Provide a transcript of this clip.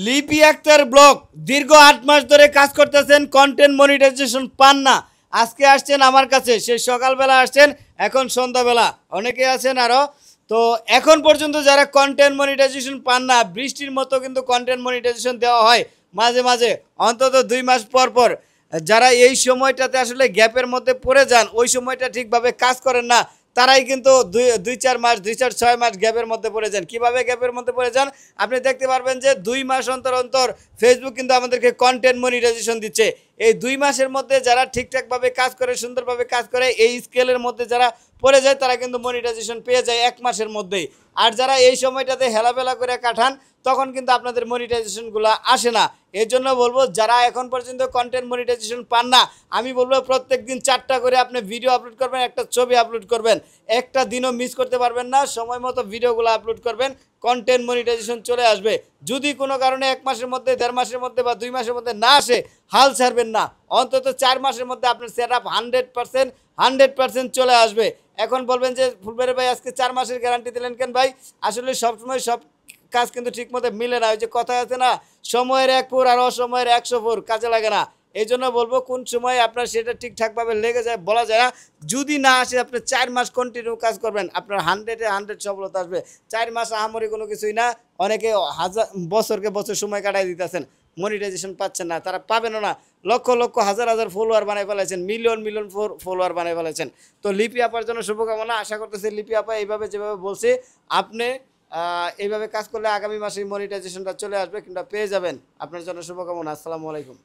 লিপি আক্তার ব্লগ দীর্ঘ ৮ মাস ধরে কাজ করতেছেন, কন্টেন্ট মনিটাইজেশন পান না। আজকে আসছেন আমার কাছে, সে সকালবেলা আসছেন, এখন সন্ধ্যাবেলা, অনেকে আছেন আরও। তো এখন পর্যন্ত যারা কন্টেন্ট মনিটাইজেশন পান না, বৃষ্টির মতো কিন্তু কন্টেন্ট মনিটাইজেশন দেওয়া হয় মাঝে মাঝে, অন্তত ২ মাস পর পর। যারা এই সময়টাতে আসলে গ্যাপের মধ্যে পড়ে যান, ওই সময়টা ঠিকভাবে কাজ করেন না, তারাই কিন্তু দুই চার মাস, ২-৬ মাস গ্যাপের মধ্যে পড়ে যান। কীভাবে গ্যাপের মধ্যে পড়ে যান আপনি দেখতে পারবেন যে ২ মাস অন্তর অন্তর ফেসবুক কিন্তু আমাদেরকে কন্টেন্ট মনিটাইজেশন দিচ্ছে। এই ২ মাসের মধ্যে যারা ঠিকঠাকভাবে কাজ করে, সুন্দরভাবে কাজ করে, এই স্কেলের মধ্যে যারা পড়ে যায় তারা কিন্তু মনিটাইজেশন পেয়ে যায় ১ মাসের মধ্যেই। আর যারা এই সময়টাতে হেলাফেলা করে কাটান, তখন কিন্তু আপনাদের মনিটাইজেশনগুলো আসে না। এর জন্য বলবো, যারা এখন পর্যন্ত কন্টেন্ট মনিটাইজেশন পান না, আমি বলবো প্রত্যেক দিন 4টা করে আপনি ভিডিও আপলোড করবেন, একটা ছবি আপলোড করবেন, একটা দিনও মিস করতে পারবেন না। সময় মতো ভিডিওগুলো আপলোড করবেন, কন্টেন্ট মনিটাইজেশন চলে আসবে। যদি কোনো কারণে 1 মাসের মধ্যে, 1.5 মাসের মধ্যে বা 2 মাসের মধ্যে না আসে, হাল ছাড়বেন না। অন্তত 4 মাসের মধ্যে আপনার সেট আপ 100% চলে আসবে। এখন বলবেন যে ফুলবাড়ি ভাই আজকে 4 মাসের গ্যারান্টি দিলেন কেন ভাই? আসলে সবসময় সব কাজ কিন্তু ঠিকমতো মিলে না। ওই যে কথা আছে না, সময়ের 1 ফুর আর অসময়ের 100 ফুর কাজে লাগে না। এই জন্য বলবো, কোন সময় আপনার সেটা ঠিকঠাকভাবে লেগে যায় বলা যায় না। যদি না আসে, আপনি 4 মাস কন্টিনিউ কাজ করবেন, আপনার 100-এ 100 সফলতা আসবে। 4 মাস আহামরি কোনো কিছুই না। অনেকে বছরকে বছর সময় কাটাই দিতেছেন, মনিটাইজেশন পাচ্ছেন না, তারা পাবেনও না। লক্ষ লক্ষ হাজার হাজার ফলোয়ার বানাই ফেলেছেন, মিলিয়ন মিলিয়ন ফলোয়ার বানাই ফেলেছেন। তো লিপি আপার জন্য শুভকামনা। আশা করতেছি লিপি আপা এইভাবে যেভাবে বলছি, আপনি এইভাবে কাজ করলে আগামী মাসে মনিটাইজেশনটা চলে আসবে, কিংবা পেয়ে যাবেন। আপনার জন্য শুভকামনা। আসসালামু আলাইকুম।